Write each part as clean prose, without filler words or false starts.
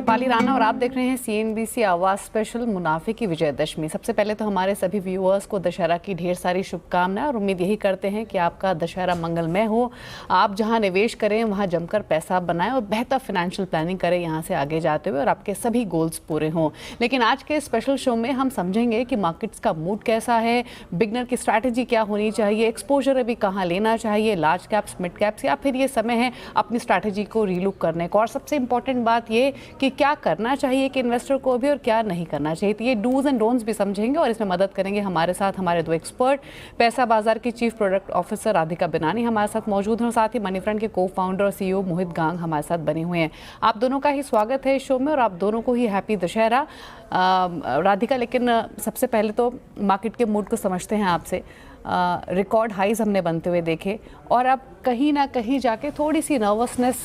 दीपाली राणा और आप देख रहे हैं CNBC आवाज स्पेशल मुनाफे की विजयदशमी। सबसे पहले तो हमारे सभी व्यूअर्स को दशहरा की ढेर सारी शुभकामनाएं और उम्मीद यही करते हैं कि आपका दशहरा मंगलमय हो। आप जहां निवेश करें वहां जमकर पैसा बनाएं और बेहतर फाइनेंशियल प्लानिंग करें यहां से आगे जाते हुए और आपके सभी गोल्स पूरे हों। लेकिन आज के स्पेशल शो में हम समझेंगे कि मार्केट्स का मूड कैसा है, बिगनर की स्ट्रैटेजी क्या होनी चाहिए, एक्सपोजर अभी कहाँ लेना चाहिए, लार्ज कैप्स, मिड कैप्स, या फिर ये समय है अपनी स्ट्रैटेजी को रीलुक करने का। और सबसे इंपॉर्टेंट बात ये कि क्या करना चाहिए कि इन्वेस्टर को भी और क्या नहीं करना चाहिए। तो ये डूज एंड डोंट्स भी समझेंगे और इसमें मदद करेंगे हमारे साथ हमारे दो एक्सपर्ट। पैसा बाजार की चीफ प्रोडक्ट ऑफिसर राधिका बिनानी हमारे साथ मौजूद हैं और साथ ही मनी फ्रंट के को फाउंडर और CEO मोहित गांग हमारे साथ बने हुए हैं। आप दोनों का ही स्वागत है इस शो में और आप दोनों को ही हैप्पी दशहरा। राधिका, लेकिन सबसे पहले तो मार्केट के मूड को समझते हैं आपसे। रिकॉर्ड हाइज हमने बनते हुए देखे और अब कहीं ना कहीं जाके थोड़ी सी नर्वसनेस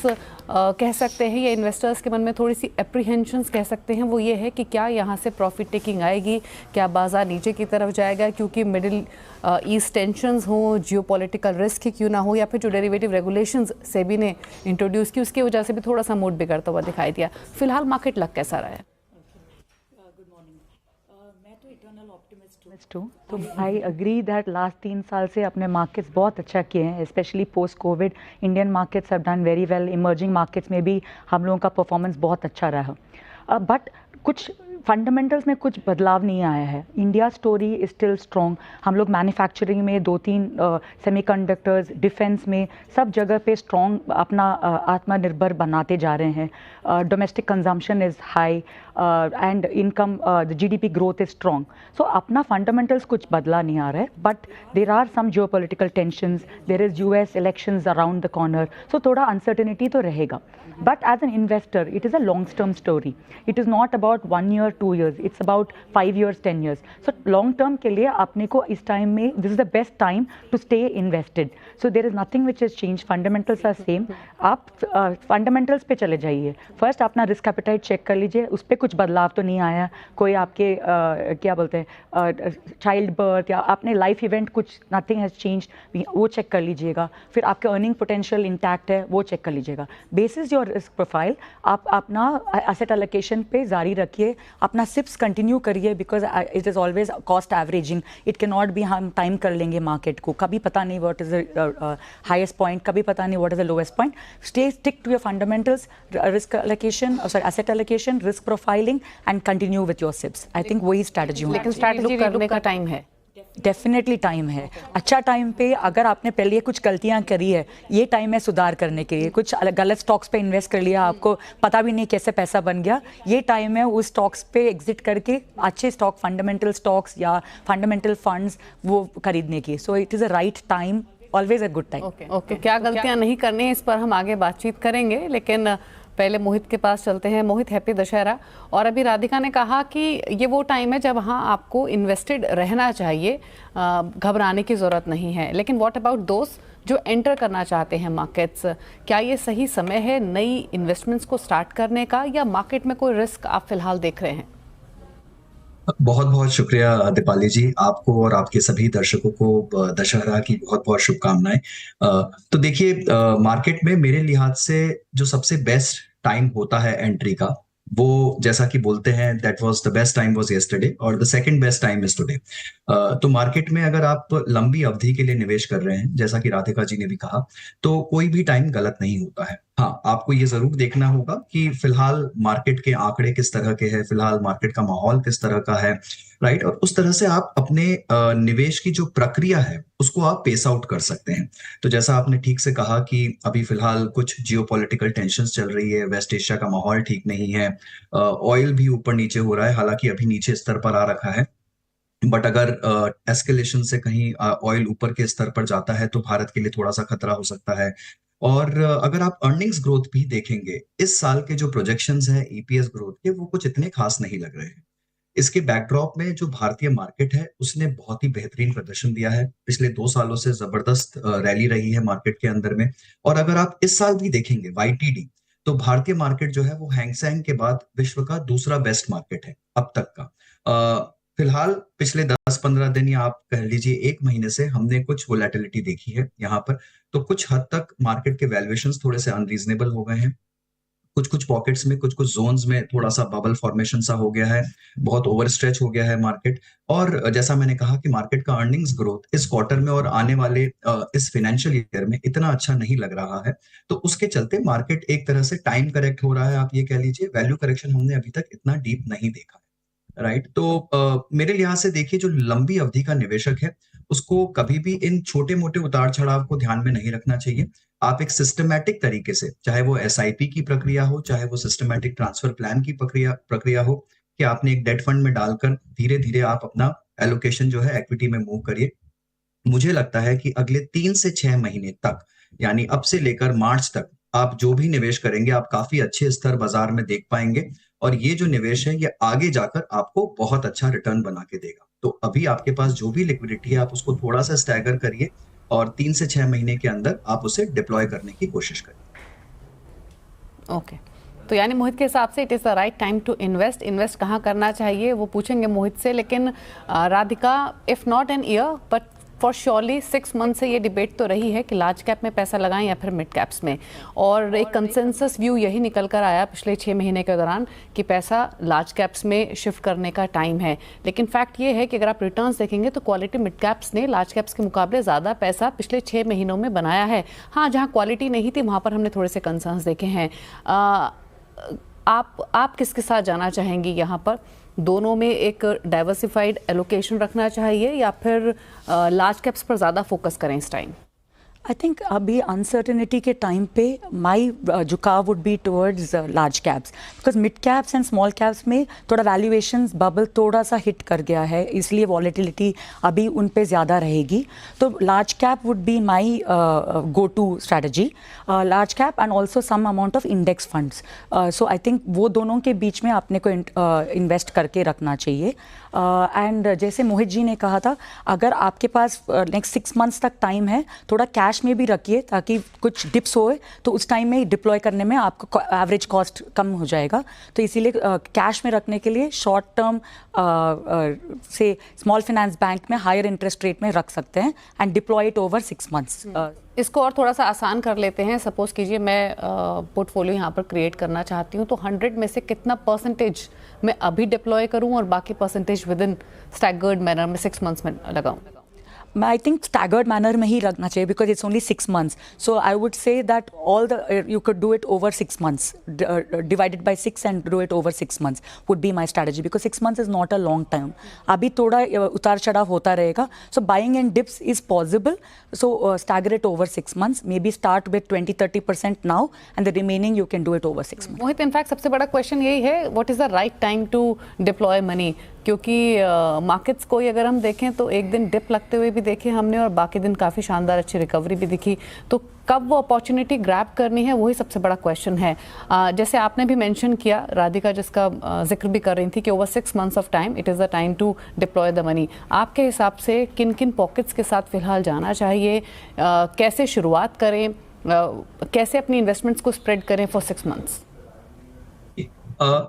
कह सकते हैं या इन्वेस्टर्स के मन में थोड़ी सी एप्रीहेंशंस कह सकते हैं। वो ये है कि क्या यहाँ से प्रॉफिट टेकिंग आएगी, क्या बाजार नीचे की तरफ जाएगा क्योंकि मिडिल ईस्ट टेंशंस हो, जियोपॉलिटिकल रिस्क ही क्यों ना हो, या फिर जो डेरिवेटिव रेगुलेशंस सेबी ने इंट्रोड्यूस की उसकी वजह से भी थोड़ा सा मूड बिगड़ता हुआ दिखाई दिया। फिलहाल मार्केट लग कैसा रहा है? तो आई अग्री दैट लास्ट 3 साल से अपने मार्केट्स बहुत अच्छा किए हैं, specially post Covid Indian markets have done very well. Emerging markets में भी हम लोगों का परफॉर्मेंस बहुत अच्छा रहा। बट कुछ फंडामेंटल्स में कुछ बदलाव नहीं आया है। India story is still strong. हम लोग मैन्युफैक्चरिंग में 2-3 सेमीकंडक्टर्स, डिफेंस में सब जगह पे स्ट्रॉन्ग अपना आत्मनिर्भर बनाते जा रहे हैं। Domestic consumption is high and income GDP growth is strong. So अपना फंडामेंटल्स कुछ बदला नहीं आ रहा है। But there are some geopolitical tensions, there is US elections around the corner, so थोड़ा अनसर्टेनिटी तो रहेगा। But as an investor it is a long term story. It is not about 1 year 2 years, it's about 5 years 10 years. So long term के लिए आपने को इस time में this is the best time to stay invested. So there is nothing which has changed. Fundamentals are same. आप fundamentals पे चले जाइए। First अपना risk appetite check कर लीजिए, उस पर कुछ बदलाव तो नहीं आया। कोई आपके क्या बोलते हैं चाइल्ड बर्थ या आपने लाइफ इवेंट कुछ nothing has changed, वो चेक कर लीजिएगा। फिर आपके अर्निंग पोटेंशियल इंटैक्ट है वो चेक कर लीजिएगा। बेसिस योर रिस्क प्रोफाइल आप अपना एसेट एलोकेशन पे जारी रखिए, अपना सिप्स कंटिन्यू करिए, because it is always cost averaging. It can not be हम टाइम कर लेंगे मार्केट को, कभी पता नहीं what is the highest point, कभी पता नहीं what is the lowest point. Stick to your fundamentals, risk allocation, sorry asset allocation, risk profiling and continue with your SIPs. I think वही स्ट्रैटेजी होगी। लेकिन स्ट्रैटेजी करने का टाइम है, definitely time है। अच्छा टाइम पे अगर आपने पहले कुछ गलतियां करी है, ये टाइम है सुधार करने के लिए। कुछ गलत स्टॉक्स पे इन्वेस्ट कर लिया, आपको पता भी नहीं कैसे पैसा बन गया, ये टाइम है उस स्टॉक्स पे एग्जिट करके अच्छे स्टॉक, फंडामेंटल स्टॉक्स या फंडामेंटल फंड्स वो खरीदने की। So it is a right time, always a good time. Okay, क्या गलतियां नहीं करनी है इस पर हम आगे बातचीत करेंगे, लेकिन पहले मोहित के पास चलते हैं। मोहित, हैप्पी दशहरा। और अभी राधिका ने कहा कि ये वो टाइम है जब हाँ आपको इन्वेस्टेड रहना चाहिए, घबराने की ज़रूरत नहीं है। लेकिन व्हाट अबाउट दोस्त जो एंटर करना चाहते हैं मार्केट्स, क्या ये सही समय है नई इन्वेस्टमेंट्स को स्टार्ट करने का, या मार्केट में कोई रिस्क आप फिलहाल देख रहे हैं? बहुत बहुत शुक्रिया दीपाली जी, आपको और आपके सभी दर्शकों को दशहरा की बहुत बहुत शुभकामनाएं। तो देखिए, मार्केट में मेरे लिहाज से जो सबसे बेस्ट टाइम होता है एंट्री का, वो जैसा कि बोलते हैं that was the best time was yesterday और the second best time is today. तो मार्केट में अगर आप लंबी अवधि के लिए निवेश कर रहे हैं, जैसा कि राधिका जी ने भी कहा, तो कोई भी टाइम गलत नहीं होता है। हाँ, आपको ये जरूर देखना होगा कि फिलहाल मार्केट के आंकड़े किस तरह के हैं, फिलहाल मार्केट का माहौल किस तरह का है, राइट। और उस तरह से आप अपने निवेश की जो प्रक्रिया है उसको आप पेस आउट कर सकते हैं। तो जैसा आपने ठीक से कहा कि अभी फिलहाल कुछ जियोपॉलिटिकल टेंशंस चल रही है, वेस्ट एशिया का माहौल ठीक नहीं है, ऑयल भी ऊपर नीचे हो रहा है, हालांकि अभी नीचे स्तर पर आ रखा है। बट अगर एस्केलेशन से कहीं ऑयल ऊपर के स्तर पर जाता है तो भारत के लिए थोड़ा सा खतरा हो सकता है। और अगर आप अर्निंग्स ग्रोथ भी देखेंगे, इस साल के जो प्रोजेक्शंस हैं EPS ग्रोथ के, वो कुछ इतने खास नहीं लग रहे हैं। इसके बैकड्रॉप में जो भारतीय मार्केट है उसने बहुत ही बेहतरीन प्रदर्शन दिया है। पिछले 2 सालों से जबरदस्त रैली रही है मार्केट के अंदर में। और अगर आप इस साल भी देखेंगे YTD, तो भारतीय मार्केट जो है वो हैंगसेंग के बाद विश्व का दूसरा बेस्ट मार्केट है अब तक का। फिलहाल पिछले 10-15 दिन या आप कह लीजिए 1 महीने से हमने कुछ वोलेटिलिटी देखी है यहाँ पर। तो कुछ हद तक मार्केट के वैल्यूएशंस थोड़े से अनरीजनेबल हो गए हैं। कुछ पॉकेट्स में, कुछ जोन्स में थोड़ा सा बबल फॉर्मेशन सा हो गया है, बहुत ओवर स्ट्रेच हो गया है मार्केट। और जैसा मैंने कहा कि मार्केट का अर्निंग्स ग्रोथ इस क्वार्टर में और आने वाले इस फाइनेंशियल ईयर में इतना अच्छा नहीं लग रहा है, तो उसके चलते मार्केट एक तरह से टाइम करेक्ट हो रहा है। आप ये कह लीजिए, वैल्यू करेक्शन हमने अभी तक इतना डीप नहीं देखा, राइट? तो मेरे लिहाज से देखिए, जो लंबी अवधि का निवेशक है, उसको कभी भी इन छोटे-मोटे उतार-चढ़ाव को ध्यान में नहीं रखना चाहिए। आप एक सिस्टमैटिक तरीके से, चाहे वो एसआईपी की प्रक्रिया हो, चाहे वो सिस्टमैटिक ट्रांसफर प्लान की प्रक्रिया प्रक्रिया हो, कि आपने एक डेट फंड में डालकर धीरे-धीरे आप अपना एलोकेशन जो है इक्विटी में मूव करिए। मुझे लगता है कि अगले 3 से 6 महीने तक, यानी अब से लेकर मार्च तक, आप जो भी निवेश करेंगे, आप काफ़ी अच्छे स्तर बाज़ार में देख पाएँगे, और ये जो निवेश है, ये आगे जाकर आपको बहुत अच्छा रिटर्न बना के देगा। तो अभी आपके पास जो भी लिक्विडिटी है, आप उसको थोड़ा-सा स्टैगर करिए और 3 से 6 महीने के अंदर आप उसे डिप्लॉय करने की कोशिश करिए। ओके, तो यानी मोहित के हिसाब से it is the right time to invest कहाँ करना चाहिए वो पूछेंगे मोहित से, लेकिन Radhika, if not an year but for surely 6 month से ये डिबेट तो रही है कि लार्ज कैप में पैसा लगाएं या फिर मिड कैप्स में, और एक कंसेंसस व्यू यही निकल कर आया पिछले 6 महीने के दौरान कि पैसा लार्ज कैप्स में शिफ्ट करने का टाइम है। लेकिन फैक्ट ये है कि अगर आप रिटर्न्स देखेंगे तो क्वालिटी मिड कैप्स ने लार्ज कैप्स के मुकाबले ज़्यादा पैसा पिछले 6 महीनों में बनाया है। हाँ, जहाँ क्वालिटी नहीं थी वहाँ पर हमने थोड़े से कंसर्न्स देखे हैं। आप किसके साथ जाना चाहेंगी यहाँ पर? दोनों में एक डाइवर्सिफाइड एलोकेशन रखना चाहिए या फिर लार्ज कैप्स पर ज़्यादा फोकस करें इस टाइम? आई थिंक अभी अनसर्टेनिटी के टाइम पे माई झुकाव would be towards large caps, because mid caps and small caps में थोड़ा वैल्यूएशंस बबल थोड़ा सा हिट कर गया है, इसलिए वॉलेटिलिटी अभी उन पे ज़्यादा रहेगी। तो large cap would be my go to strategy, large cap and also some amount of index funds. So I think वो दोनों के बीच में आपने को इन्वेस्ट करके रखना चाहिए। एंड जैसे मोहित जी ने कहा था, अगर आपके पास नेक्स्ट 6 मंथ्स तक टाइम है, थोड़ा कैश में भी रखिए ताकि कुछ डिप्स होए तो उस टाइम में डिप्लॉय करने में आपको एवरेज कॉस्ट कम हो जाएगा। तो इसीलिए कैश में रखने के लिए शॉर्ट टर्म से स्मॉल फाइनेंस बैंक में हायर इंटरेस्ट रेट में रख सकते हैं and deploy it over 6 months. इसको और थोड़ा सा आसान कर लेते हैं। सपोज कीजिए मैं पोर्टफोलियो यहाँ पर क्रिएट करना चाहती हूँ, तो 100 में से कितना परसेंटेज मैं अभी डिप्लॉय करूँ और बाकी percentage with in staggered manner में 6 मंथ्स में लगाऊँ? मैं आई थिंक स्टैगर्ड मैनर में ही रखना चाहिए because it's only 6 months. So I would say that all the you could do it over 6 months, divided by 6 and do it over 6 months would be my strategy, because 6 months is not a long time. अभी थोड़ा उतार चढ़ाव होता रहेगा, so buying in dips is possible. So stagger it over 6 months, maybe start with 20-30% now and the remaining you can do it over 6 months. Mohit, in fact सबसे बड़ा question यही है, what is the right time to deploy money? क्योंकि markets को अगर हम देखें तो एक दिन डिप लगते हुए भी देखे हमने और बाकी दिन काफ़ी शानदार अच्छी रिकवरी भी दिखी, तो कब वो अपॉर्चुनिटी ग्रैब करनी है वही सबसे बड़ा क्वेश्चन है। जैसे आपने भी मेंशन किया, राधिका जिसका जिक्र भी कर रही थी कि over 6 months of time it is the time to deploy the money. आपके हिसाब से किन किन पॉकेट्स के साथ फिलहाल जाना चाहिए, कैसे शुरुआत करें, कैसे अपनी इन्वेस्टमेंट्स को स्प्रेड करें फॉर 6 मंथ्स?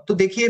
तो देखिए,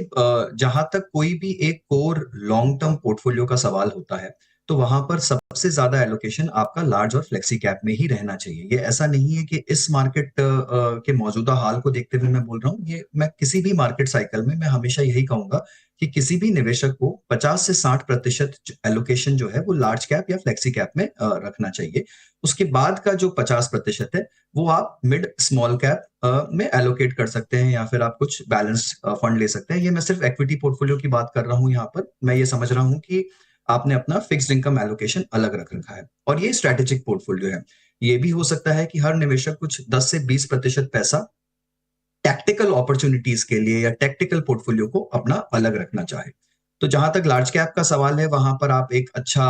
जहां तक कोई भी एक कोर लॉन्ग टर्म पोर्टफोलियो का सवाल होता है, तो वहां पर सबसे ज्यादा एलोकेशन आपका लार्ज और फ्लेक्सी कैप में ही रहना चाहिए। ये ऐसा नहीं है कि इस मार्केट के मौजूदा हाल को देखते हुए मैं बोल रहा हूँ, ये मैं किसी भी मार्केट साइकिल में मैं हमेशा यही कहूंगा कि किसी भी निवेशक को 50 से 60% एलोकेशन जो है वो लार्ज कैप या फ्लेक्सी कैप में रखना चाहिए। उसके बाद का जो 50% है वो आप मिड स्मॉल कैप में एलोकेट कर सकते हैं, या फिर आप कुछ बैलेंस्ड फंड ले सकते हैं। ये मैं सिर्फ इक्विटी पोर्टफोलियो की बात कर रहा हूँ यहाँ पर। मैं ये समझ रहा हूँ कि आपने अपना फिक्स्ड इनकम एलोकेशन अलग रख रखा है और ये स्ट्रेटेजिक पोर्टफोलियो है। ये भी हो सकता है कि हर निवेशक कुछ 10 से 20% पैसा टैक्टिकल अपॉर्चुनिटीज के लिए या टैक्टिकल पोर्टफोलियो को अपना अलग रखना चाहे। तो जहां तक लार्ज कैप का सवाल है, वहां पर आप एक अच्छा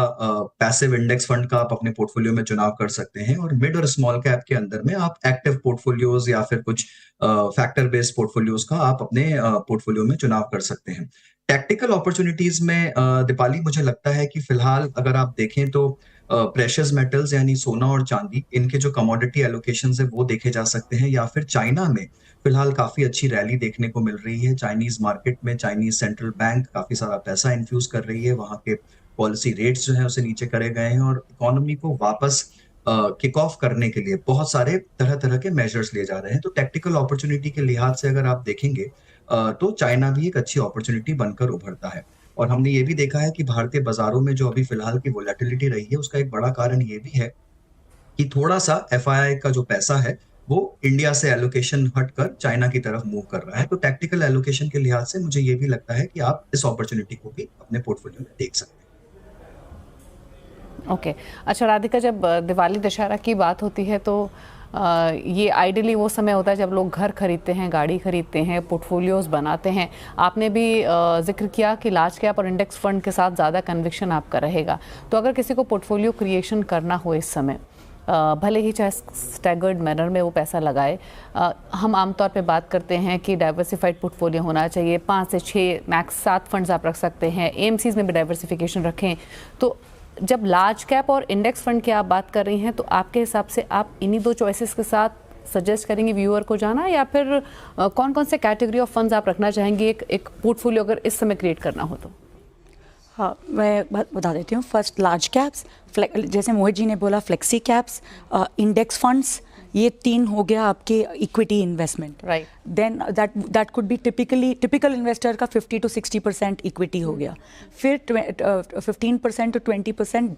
पैसिव इंडेक्स फंड का आप अपने पोर्टफोलियो में चुनाव कर सकते हैं, और मिड और स्मॉल कैप के अंदर में आप एक्टिव पोर्टफोलियोज या फिर कुछ फैक्टर बेस्ड पोर्टफोलियोज का आप अपने पोर्टफोलियो में चुनाव कर सकते हैं। टैक्टिकल अपॉर्चुनिटीज में दीपाली, मुझे लगता है कि फिलहाल अगर आप देखें तो प्रेशियस मेटल्स यानी सोना और चांदी, इनके जो कमोडिटी एलोकेशंस है वो देखे जा सकते हैं, या फिर चाइना में फिलहाल काफी अच्छी रैली देखने को मिल रही है। चाइनीज मार्केट में चाइनीज सेंट्रल बैंक काफी सारा पैसा इन्फ्यूज कर रही है, वहां के पॉलिसी रेट्स जो है उसे नीचे करे गए हैं और इकोनॉमी को वापस किक ऑफ करने के लिए बहुत सारे तरह तरह के मेजर्स लिए जा रहे हैं। तो टेक्टिकल अपॉर्चुनिटी के लिहाज से अगर आप देखेंगे तो चाइना भी एक अच्छी अपॉर्चुनिटी बनकर उभरता है। और हमने ये भी देखा है कि भारतीय बाजारों में जो अभी फिलहाल की वोलेटिलिटी रही है, उसका एक बड़ा कारण ये भी है कि थोड़ा-सा एफआईआई का जो पैसा है, वो इंडिया से एलोकेशन हटकर चाइना की तरफ मूव कर रहा है। तो टैक्टिकल एलोकेशन के लिहाज से मुझे ये भी लगता है कि आप इस अपॉर्चुनिटी को भी अपने पोर्टफोलियो में देख सकते हैं। ओके। अच्छा राधिका, जब दिवाली दशहरा की बात होती है तो ये आइडियली वो समय होता है जब लोग घर खरीदते हैं, गाड़ी खरीदते हैं, पोर्टफोलियोज बनाते हैं। आपने भी जिक्र किया कि लार्ज कैप और इंडेक्स फंड के साथ ज़्यादा कन्विक्शन आपका रहेगा। तो अगर किसी को पोर्टफोलियो क्रिएशन करना हो इस समय, भले ही चाहे स्टैगर्ड मैनर में वो पैसा लगाए, हम आमतौर पे बात करते हैं कि डाइवर्सिफाइड पोर्टफोलियो होना चाहिए, 5 से 6 मैक्स 7 फंड्स आप रख सकते हैं, एएमसीज में भी डाइवर्सिफिकेशन रखें। तो जब लार्ज कैप और इंडेक्स फंड की आप बात कर रही हैं तो आपके हिसाब से आप इन्हीं 2 चॉइसेस के साथ सजेस्ट करेंगे व्यूअर को जाना, या फिर कौन कौन से कैटेगरी ऑफ फंड्स आप रखना चाहेंगे एक पोर्टफोलियो अगर इस समय क्रिएट करना हो तो? हाँ, मैं बता देती हूँ। फर्स्ट लार्ज कैप्स, जैसे मोहित जी ने बोला फ्लेक्सी कैप्स, इंडेक्स फंड्स, ये 3 हो गया आपके equity investment. Right. Then that could be typical investor का 50 to 60% इक्विटी हो गया। फिर 15% to 20%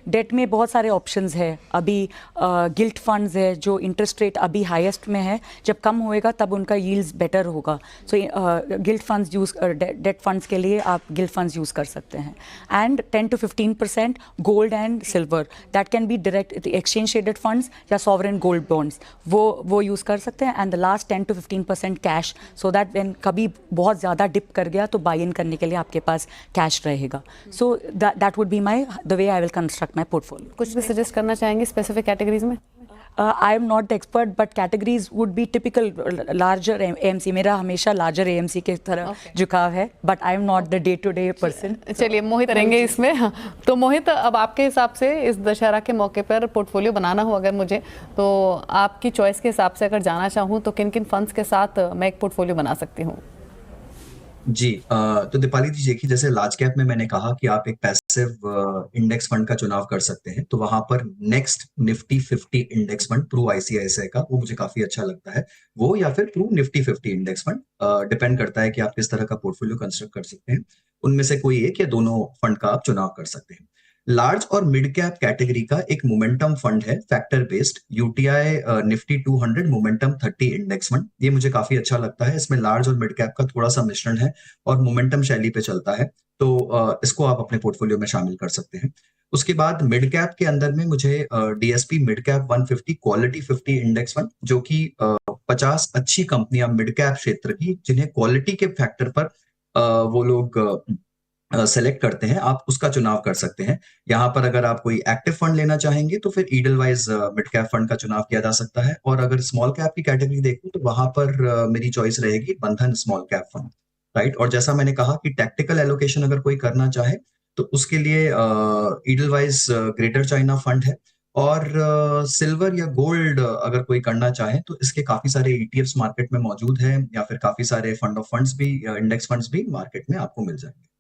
डेट में बहुत सारे ऑप्शंस है। अभी गिल्ट फंड्स है जो इंटरेस्ट रेट अभी हाईएस्ट में है, जब कम होएगा तब उनका यील्ड्स बेटर होगा। So gilt funds use, debt funds के लिए आप गिल्ट फंड्स यूज कर सकते हैं। And 10 to 15% gold and silver, that can be direct exchange traded funds या सॉवरेन गोल्ड बॉन्ड्स, वो यूज कर सकते हैं। And the last 10 to 15% cash, so that when कभी बहुत ज़्यादा डिप कर गया तो बाय इन करने के लिए आपके पास कैश रहेगा। So that would be the way I will construct my portfolio. कुछ भी सजेस्ट करना चाहेंगे स्पेसिफिक कैटेगरीज में? I am not the expert, but categories would be typical larger AMC. मेरा हमेशा लार्जर एएमसी के तरह झुकाव है, but I am not the day to day person. चलिए मोहित करेंगे इसमें। तो मोहित, अब आपके हिसाब से इस दशहरा के मौके पर पोर्टफोलियो बनाना हो अगर मुझे, तो आपकी चॉइस के हिसाब से अगर जाना चाहूँ तो किन किन फंड्स के साथ मैं एक पोर्टफोलियो बना सकती हूँ? जी, तो दीपाली जी देखिए, जैसे लार्ज कैप में मैंने कहा कि आप एक पैसिव इंडेक्स फंड का चुनाव कर सकते हैं, तो वहां पर next Nifty 50 index fund Pru ICICI का, वो मुझे काफी अच्छा लगता है। वो या फिर Pru Nifty 50 index fund, depend करता है कि आप किस तरह का पोर्टफोलियो कंस्ट्रक्ट कर सकते हैं। उनमें से कोई एक या दोनों फंड का आप चुनाव कर सकते हैं। लार्ज और मिड कैप कैटेगरी का एक मोमेंटम फंड है, factor based, UTI Nifty 200 momentum 30 index fund. ये मुझे काफी अच्छा लगता है। इसमें लार्ज और मिड कैप का थोड़ा सा मिश्रण है और मोमेंटम शैली पे चलता है, तो इसको आप अपने पोर्टफोलियो में शामिल कर सकते हैं। उसके बाद मिड कैप के अंदर में मुझे DSP mid cap 150 quality 50 index fund, जो कि 50 अच्छी कंपनियां मिड कैप क्षेत्र की जिन्हें क्वालिटी के फैक्टर पर वो लोग सेलेक्ट करते हैं, आप उसका चुनाव कर सकते हैं। यहाँ पर अगर आप कोई एक्टिव फंड लेना चाहेंगे तो फिर ईडलवाइज मिड कैप फंड का चुनाव किया जा सकता है। और अगर स्मॉल कैप की कैटेगरी देखूं तो वहां पर मेरी चॉइस रहेगी बंधन स्मॉल कैप फंड, राइट। और जैसा मैंने कहा कि टैक्टिकल एलोकेशन अगर कोई करना चाहे तो उसके लिए ईडलवाइज ग्रेटर चाइना फंड है। और सिल्वर या गोल्ड अगर कोई करना चाहे तो इसके काफी सारे ईटीएफ्स मार्केट में मौजूद हैं, या फिर काफी सारे फंड ऑफ फंड्स भी, इंडेक्स फंड्स भी मार्केट में आपको मिल जाएंगे।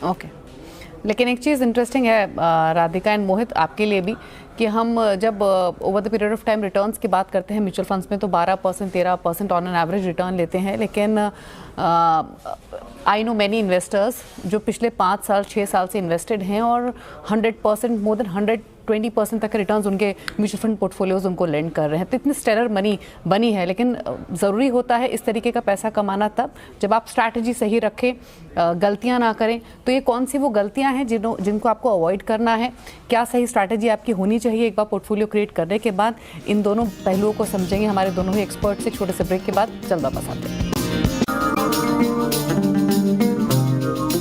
ओके। लेकिन एक चीज़ इंटरेस्टिंग है राधिका एंड मोहित, आपके लिए भी, कि हम जब over the period of time returns की बात करते हैं म्यूचुअल फंड्स में तो 12% 13% ऑन एन एवरेज रिटर्न लेते हैं। लेकिन आई नो मैनी इन्वेस्टर्स जो पिछले 5 साल 6 साल से इन्वेस्टेड हैं और 100%, मोर देन 120% तक रिटर्न्स उनके म्यूचुअल फंड पोर्टफोलियोज उनको लेंड कर रहे हैं। तो इतनी स्टेलर मनी बनी है। लेकिन ज़रूरी होता है इस तरीके का पैसा कमाना तब जब आप स्ट्रैटेजी सही रखें, गलतियां ना करें। तो ये कौन सी वो गलतियां हैं जिनको आपको अवॉइड करना है? क्या सही स्ट्रैटेजी आपकी होनी चाहिए एक बार पोर्टफोलियो क्रिएट करने के बाद? इन दोनों पहलुओं को समझेंगे हमारे दोनों ही एक्सपर्ट से। छोटे से ब्रेक के बाद जल्द वापस आते हैं।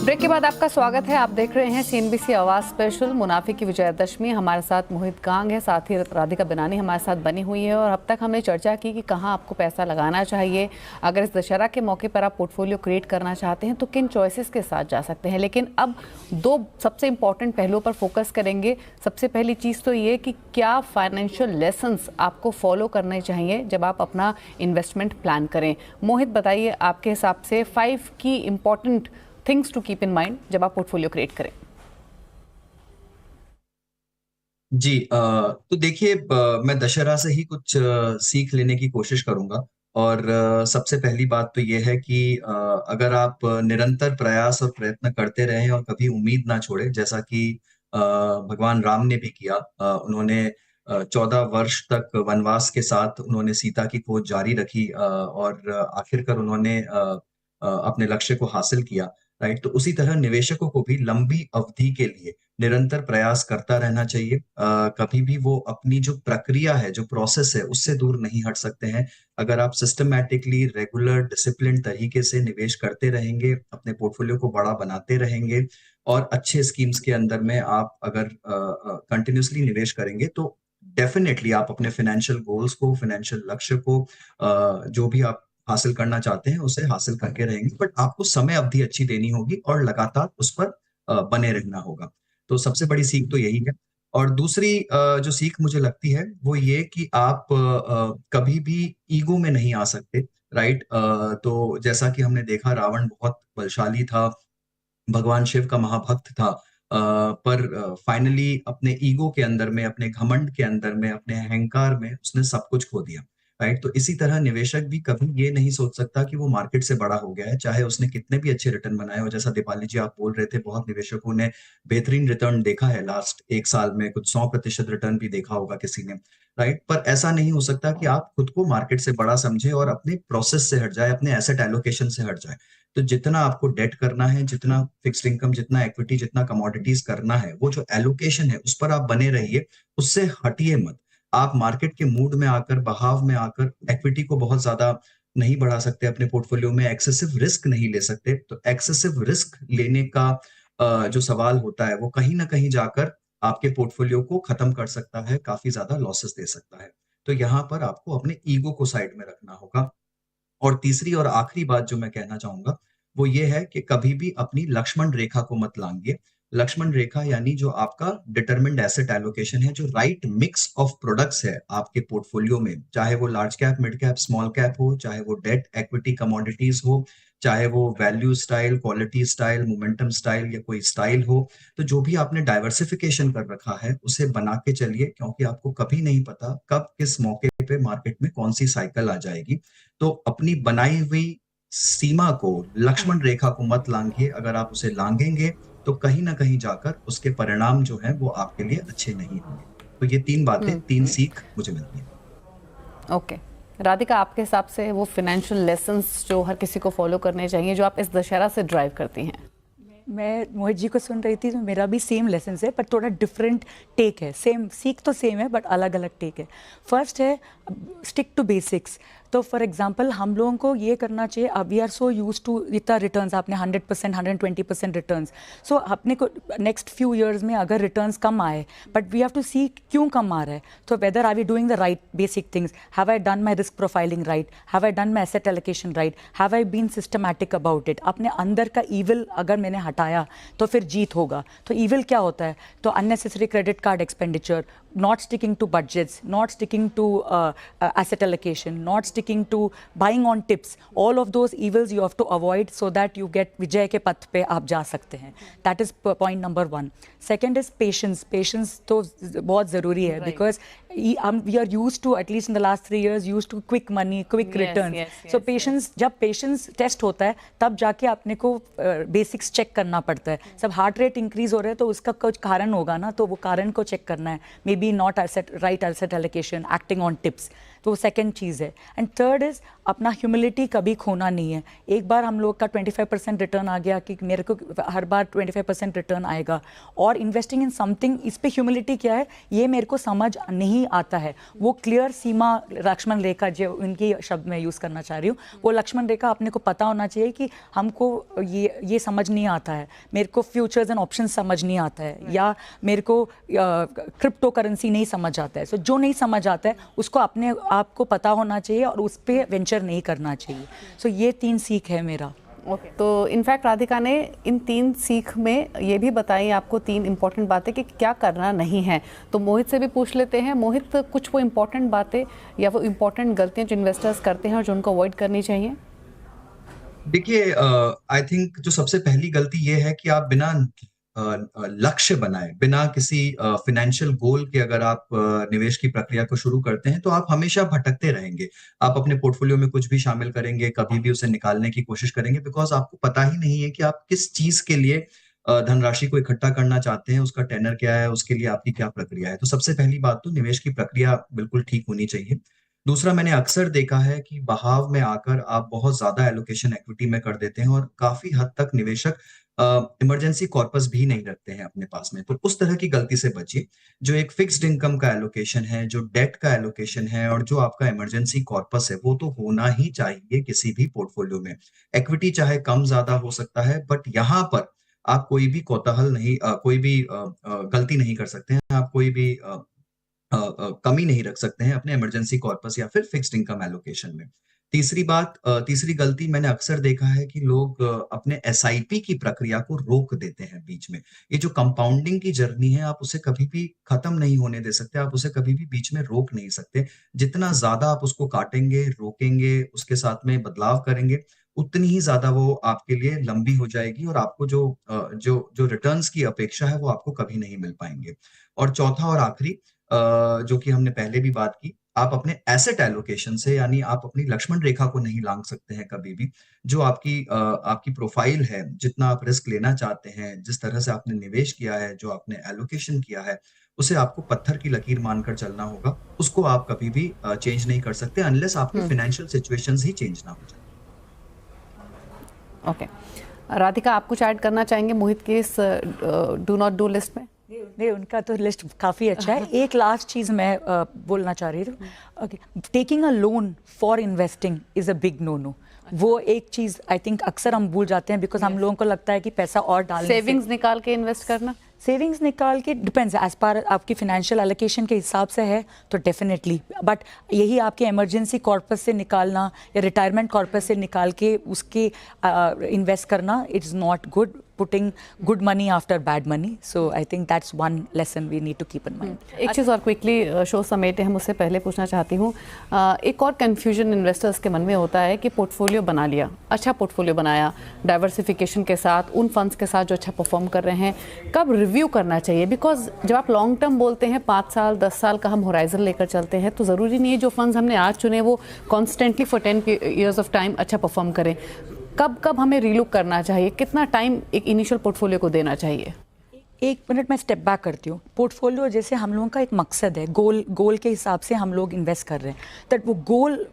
ब्रेक के बाद आपका स्वागत है। आप देख रहे हैं सीएनबीसी आवाज स्पेशल मुनाफे की विजयदशमी। हमारे साथ मोहित कांग है, साथ ही राधिका बिनानी हमारे साथ बनी हुई है। और अब तक हमने चर्चा की कि कहाँ आपको पैसा लगाना चाहिए। अगर इस दशहरा के मौके पर आप पोर्टफोलियो क्रिएट करना चाहते हैं तो किन चॉइसेस के साथ जा सकते हैं। लेकिन अब 2 सबसे इंपॉर्टेंट पहलुओं पर फोकस करेंगे। सबसे पहली चीज़ तो ये कि क्या फाइनेंशियल लेसन्स आपको फॉलो करने चाहिए जब आप अपना इन्वेस्टमेंट प्लान करें। मोहित बताइए, आपके हिसाब से 5 की important things to keep in mind जब आप पोर्टफोलियो क्रिएट करें। जी तो देखिए मैं दशहरा से ही कुछ सीख लेने की कोशिश करूंगा और सबसे पहली बात तो ये है कि अगर आप निरंतर प्रयास और प्रयत्न करते रहें और कभी उम्मीद ना छोड़े जैसा कि भगवान राम ने भी किया उन्होंने 14 वर्ष तक वनवास के साथ उन्होंने सीता की खोज जारी रखी और आखिरकार उन्होंने अपने लक्ष्य को हासिल किया राइट। तो उसी तरह निवेशकों को भी लंबी अवधि के लिए निरंतर प्रयास करता रहना चाहिए। कभी भी वो अपनी जो प्रक्रिया है, जो प्रोसेस है, उससे दूर नहीं हट सकते हैं। अगर आप सिस्टमैटिकली, रेगुलर, डिसिप्लिन तरीके से निवेश करते रहेंगे, अपने पोर्टफोलियो को बड़ा बनाते रहेंगे और अच्छे स्कीम्स के अंदर में आप अगर कंटिन्यूअसली निवेश करेंगे, तो डेफिनिटली आप अपने फाइनेंशियल गोल्स को, फाइनेंशियल लक्ष्य को जो भी आप हासिल करना चाहते हैं, उसे हासिल करके रहेंगे। बट आपको समय अवधि अच्छी देनी होगी और लगातार उस पर बने रहना होगा। तो सबसे बड़ी सीख तो यही है। और दूसरी जो सीख मुझे लगती है वो ये कि आप कभी भी ईगो में नहीं आ सकते, राइट। तो जैसा कि हमने देखा रावण बहुत बलशाली था, भगवान शिव का महाभक्त था, पर फाइनली अपने ईगो के अंदर में, अपने घमंड के अंदर में, अपने अहंकार में उसने सब कुछ खो दिया, राइट। तो इसी तरह निवेशक भी कभी ये नहीं सोच सकता कि वो मार्केट से बड़ा हो गया है, चाहे उसने कितने भी अच्छे रिटर्न बनाए हो। जैसा दीपाली जी आप बोल रहे थे, बहुत निवेशकों ने बेहतरीन रिटर्न देखा है लास्ट 1 साल में, कुछ 100% रिटर्न भी देखा होगा किसी ने, राइट। पर ऐसा नहीं हो सकता कि आप खुद को मार्केट से बड़ा समझे और अपने प्रोसेस से हट जाए, अपने एसेट एलोकेशन से हट जाए। तो जितना आपको डेट करना है, जितना फिक्स्ड इनकम, जितना इक्विटी, जितना कमोडिटीज करना है, वो जो एलोकेशन है उस पर आप बने रहिए, उससे हटिए मत। आप मार्केट के मूड में आकर, बहाव में आकर इक्विटी को बहुत ज्यादा नहीं बढ़ा सकते अपने पोर्टफोलियो में, एक्सेसिव रिस्क नहीं ले सकते। तो एक्सेसिव रिस्क लेने का जो सवाल होता है वो कहीं ना कहीं जाकर आपके पोर्टफोलियो को खत्म कर सकता है, काफी ज्यादा लॉसेस दे सकता है। तो यहाँ पर आपको अपने ईगो को साइड में रखना होगा। और तीसरी और आखिरी बात जो मैं कहना चाहूंगा वो ये है कि कभी भी अपनी लक्ष्मण रेखा को मत लांघिए। लक्ष्मण रेखा यानी जो आपका डिटरमिन्ड एसेट एलोकेशन है, जो राइट मिक्स ऑफ प्रोडक्ट्स है आपके पोर्टफोलियो में, चाहे वो large cap, mid cap, small cap हो, चाहे वो डेट, एक्विटी, कमोडिटीज हो, चाहे वो value style, quality style, momentum style या कोई स्टाइल हो। तो जो भी आपने डाइवर्सिफिकेशन कर रखा है उसे बना के चलिए, क्योंकि आपको कभी नहीं पता कब किस मौके पे मार्केट में कौन सी साइकिल आ जाएगी। तो अपनी बनाई हुई सीमा को, लक्ष्मण रेखा को मत लांघिए। अगर आप उसे लांघेंगे तो कहीं ना कहीं जाकर उसके परिणाम जो हैं वो आपके लिए अच्छे नहीं होंगे। तो ये 3 बातें, 3 सीख मुझे मिलती हैं। ओके राधिका, आपके हिसाब से वो फाइनेंशियल लेसन्स जो हर किसी को फॉलो करने चाहिए, जो आप इस दशहरा से ड्राइव करती हैं? मैं मोहित जी को सुन रही थी तो मेरा भी सेम लेसन है, पर थोड़ा डिफरेंट टेक है। सेम सीख तो सेम है बट अलग अलग टेक है। फर्स्ट है स्टिक टू बेसिक्स। तो फॉर एग्जांपल हम लोगों को ये करना चाहिए, we are so use to इतना रिटर्न्स, आपने 100% 120% रिटर्न्स, सो अपने को नेक्स्ट फ्यू ईयर्स में अगर रिटर्न्स कम आए, but we have to see क्यों कम आ रहा है। तो whether are we doing the right basic things, have I done my risk profiling right, have I done my asset allocation right, have I been systematic about it. अपने अंदर का evil अगर मैंने हटाया तो फिर जीत होगा। तो ईविल क्या होता है? तो unnecessary credit card expenditure, not sticking to budgets, not sticking to asset allocation, not sticking to buying on tips. All of those evils you have to avoid so that you get विजय के पथ पे आप जा सकते हैं. That is point number 1. Second is patience. Patience तो बहुत ज़रूरी है, because we are used to, at least in the last 3 years, used to quick money, quick returns. So patience, जब patience test होता है तब जाके अपने को basics check करना पड़ता है. सब heart rate increase हो रहा है तो उसका कुछ कारण होगा ना, तो वो कारण को check करना है. Maybe not right asset allocation, acting on tips. तो वो सेकेंड चीज़ है. एंड थर्ड इज़ अपना ह्यूमिलिटी कभी खोना नहीं है. एक बार हम लोग का 25% रिटर्न आ गया कि मेरे को हर बार 25% रिटर्न आएगा, और इन्वेस्टिंग इन समथिंग, इस पे ह्यूमिलिटी क्या है ये मेरे को समझ नहीं आता है. वो क्लियर सीमा, लक्ष्मण रेखा जो उनकी शब्द में यूज़ करना चाह रही हूँ, वो लक्ष्मण रेखा अपने को पता होना चाहिए कि हमको ये समझ नहीं आता है, मेरे को फ्यूचर्स एंड ऑप्शन समझ नहीं आता है, या मेरे को क्रिप्टो करेंसी नहीं समझ आता है. सो जो नहीं समझ आता है उसको अपने आपको पता होना चाहिए और उस पर वेंचर नहीं करना चाहिए. सो ये 3 सीख है मेरा. ओके तो इनफैक्ट राधिका ने इन 3 सीख में ये भी बताई आपको 3 इंपॉर्टेंट बातें कि क्या करना नहीं है. तो मोहित से भी पूछ लेते हैं. मोहित, कुछ वो इंपॉर्टेंट बातें या वो इंपॉर्टेंट गलतियां जो इन्वेस्टर्स करते हैं और जो उनको अवॉइड करनी चाहिए? देखिए आई थिंक जो सबसे पहली गलती ये है कि आप बिना लक्ष्य बनाए, बिना किसी फाइनेंशियल गोल के अगर आप निवेश की प्रक्रिया को शुरू करते हैं, तो आप हमेशा भटकते रहेंगे। आप अपने पोर्टफोलियो में कुछ भी शामिल करेंगे, कभी भी उसे निकालने की कोशिश करेंगे, बिकॉज़ आपको पता ही नहीं है कि आप किस चीज़ के लिए धनराशि को इकट्ठा करना चाहते हैं, उसका टेन्योर क्या है, उसके लिए आपकी क्या प्रक्रिया है। तो सबसे पहली बात तो निवेश की प्रक्रिया बिल्कुल ठीक होनी चाहिए। दूसरा, मैंने अक्सर देखा है कि बहाव में आकर आप बहुत ज़्यादा एलोकेशन इक्विटी में कर देते हैं और काफ़ी हद तक निवेशक इमरजेंसी कॉर्पस भी नहीं रखते हैं अपने पास में। तो उस तरह की गलती से बचिए। जो एक फिक्स्ड इनकम का एलोकेशन है, जो डेट का एलोकेशन है और जो आपका इमरजेंसी कॉर्पस है, वो तो होना ही चाहिए किसी भी पोर्टफोलियो में। इक्विटी चाहे कम-ज़्यादा हो सकता है, बट यहाँ पर आप कोई भी कोताहल नहीं कोई भी गलती नहीं कर सकते हैं। आप कोई भी कमी नहीं रख सकते हैं अपने इमरजेंसी कॉर्पस या फिर फिक्स्ड इनकम एलोकेशन में। तीसरी गलती मैंने अक्सर देखा है कि लोग अपने एसआईपी की प्रक्रिया को रोक देते हैं बीच में। ये जो कंपाउंडिंग की जर्नी है, आप उसे कभी भी खत्म नहीं होने दे सकते, आप उसे कभी भी बीच में रोक नहीं सकते। जितना ज़्यादा आप उसको काटेंगे, रोकेंगे, उसके साथ में बदलाव करेंगे, उतनी ही ज़्यादा वो आपके लिए लंबी हो जाएगी और आपको जो रिटर्न्स की अपेक्षा है, वो आपको कभी नहीं मिल पाएँगे। और चौथा और आखिरी जो कि हमने पहले भी बात की, आप अपने एसेट एलोकेशन से, यानी आप अपनी लक्ष्मण रेखा को नहीं लांघ सकते हैं कभी भी। जो आपकी प्रोफाइल है, जितना आप रिस्क लेना चाहते हैं, जिस तरह से आपने निवेश किया है, जो आपने एलोकेशन किया है, उसे आपको पत्थर की लकीर मानकर चलना होगा। उसको आप कभी भी चेंज नहीं कर सकते अनलेस आपकी फाइनेंशियल सिचुएशंस ही चेंज ना हो जाए। ओके, राधिका, आप कुछ ऐड करना चाहेंगे मोहित के इस डू नॉट डू लिस्ट में? नहीं, उनका तो लिस्ट काफ़ी अच्छा है। एक लास्ट चीज़ मैं बोलना चाह रही थी। Okay, taking a loan for investing is a big no no. वो एक चीज़ आई थिंक अक्सर हम भूल जाते हैं, बिकॉज हम लोगों को लगता है कि पैसा और डालने से सेविंग्स निकाल के इन्वेस्ट करना, सेविंग्स निकाल के डिपेंड्स एज पर आपकी फाइनेंशियल एलोकेशन के हिसाब से है तो डेफिनेटली, बट यही आपके इमरजेंसी कॉर्पस से निकालना या रिटायरमेंट कॉर्पस से निकाल के उसके इन्वेस्ट करना, it's not good, putting good money after bad money. So I think that's one lesson we need to keep in mind. एक चीज़ और क्विकली शो समेटे हम, उससे पहले पूछना चाहती हूँ, एक और कन्फ्यूजन इन्वेस्टर्स के मन में होता है कि पोर्टफोलियो बना लिया, अच्छा पोर्टफोलियो बनाया डाइवर्सिफिकेशन के साथ, उन फंड्स के साथ जो अच्छा परफॉर्म कर रहे हैं, कब रिव्यू करना चाहिए? बिकॉज जब आप लॉन्ग टर्म बोलते हैं, 5 साल 10 साल का हम होराइजन लेकर चलते हैं, तो ज़रूरी नहीं है जो फंड्स हमने आज चुने वो constantly for 10 years of time अच्छा परफॉर्म करें। कब हमें रीलुक करना चाहिए? कितना टाइम एक इनिशियल पोर्टफोलियो को देना चाहिए? एक मिनट मैं स्टेप बैक करती हूँ। पोर्टफोलियो जैसे हम लोगों का एक मकसद है, गोल के हिसाब से हम लोग इन्वेस्ट कर रहे हैं, दैट वो goal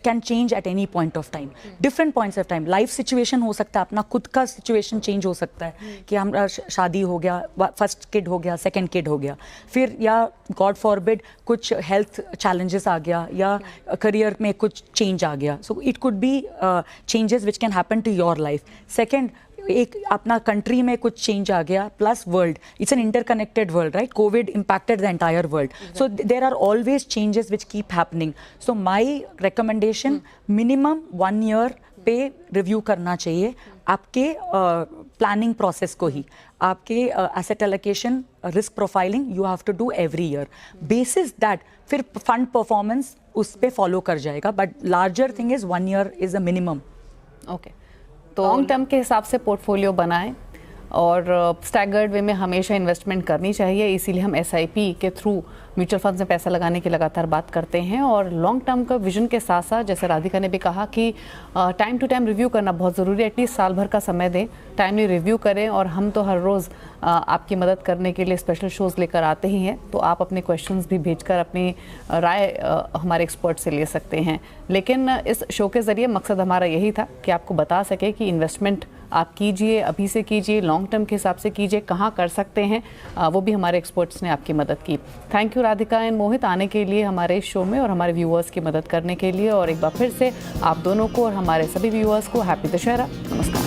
can change at any point of time, different points of time. Life situation हो सकता है, अपना खुद का सिचुएशन चेंज हो सकता है कि हमारा शादी हो गया, फर्स्ट किड हो गया, सेकंड किड हो गया, फिर या गॉड फॉरबिड कुछ हेल्थ चैलेंजेस आ गया या करियर में कुछ चेंज आ गया। So it could be changes which can happen to your life. Second, एक अपना कंट्री में कुछ चेंज आ गया, plus world, it's an interconnected world, right? Covid impacted the entire world, so there are always changes which keep happening. So my recommendation, minimum 1 year पे review करना चाहिए आपके प्लानिंग प्रोसेस को ही, आपके asset allocation, risk profiling you have to do every year. Basis that फिर fund performance उस पे फॉलो कर जाएगा, but larger thing is 1 year is a minimum. Okay, तो लॉन्ग टर्म के हिसाब से पोर्टफोलियो बनाएं और स्टैगर्ड वे में हमेशा इन्वेस्टमेंट करनी चाहिए। इसीलिए हम एसआईपी के थ्रू म्यूचुअल फंड्स में पैसा लगाने की लगातार बात करते हैं। और लॉन्ग टर्म का विजन के साथ साथ, जैसे राधिका ने भी कहा कि टाइम टू टाइम रिव्यू करना बहुत ज़रूरी है। एटलीस्ट साल भर का समय दें, टाइमली रिव्यू करें। और हम तो हर रोज़ आपकी मदद करने के लिए स्पेशल शोज़ लेकर आते ही हैं, तो आप अपने क्वेश्चंस भी भेजकर अपनी राय हमारे एक्सपर्ट से ले सकते हैं। लेकिन इस शो के ज़रिए मकसद हमारा यही था कि आपको बता सके कि इन्वेस्टमेंट आप कीजिए, अभी से कीजिए, लॉन्ग टर्म के हिसाब से कीजिए, कहाँ कर सकते हैं, वो भी हमारे एक्सपर्ट्स ने आपकी मदद की। थैंक यू राधिका एंड मोहित आने के लिए हमारे शो में और हमारे व्यूअर्स की मदद करने के लिए। और एक बार फिर से आप दोनों को और हमारे सभी व्यूअर्स को हैप्पी दशहरा, नमस्कार।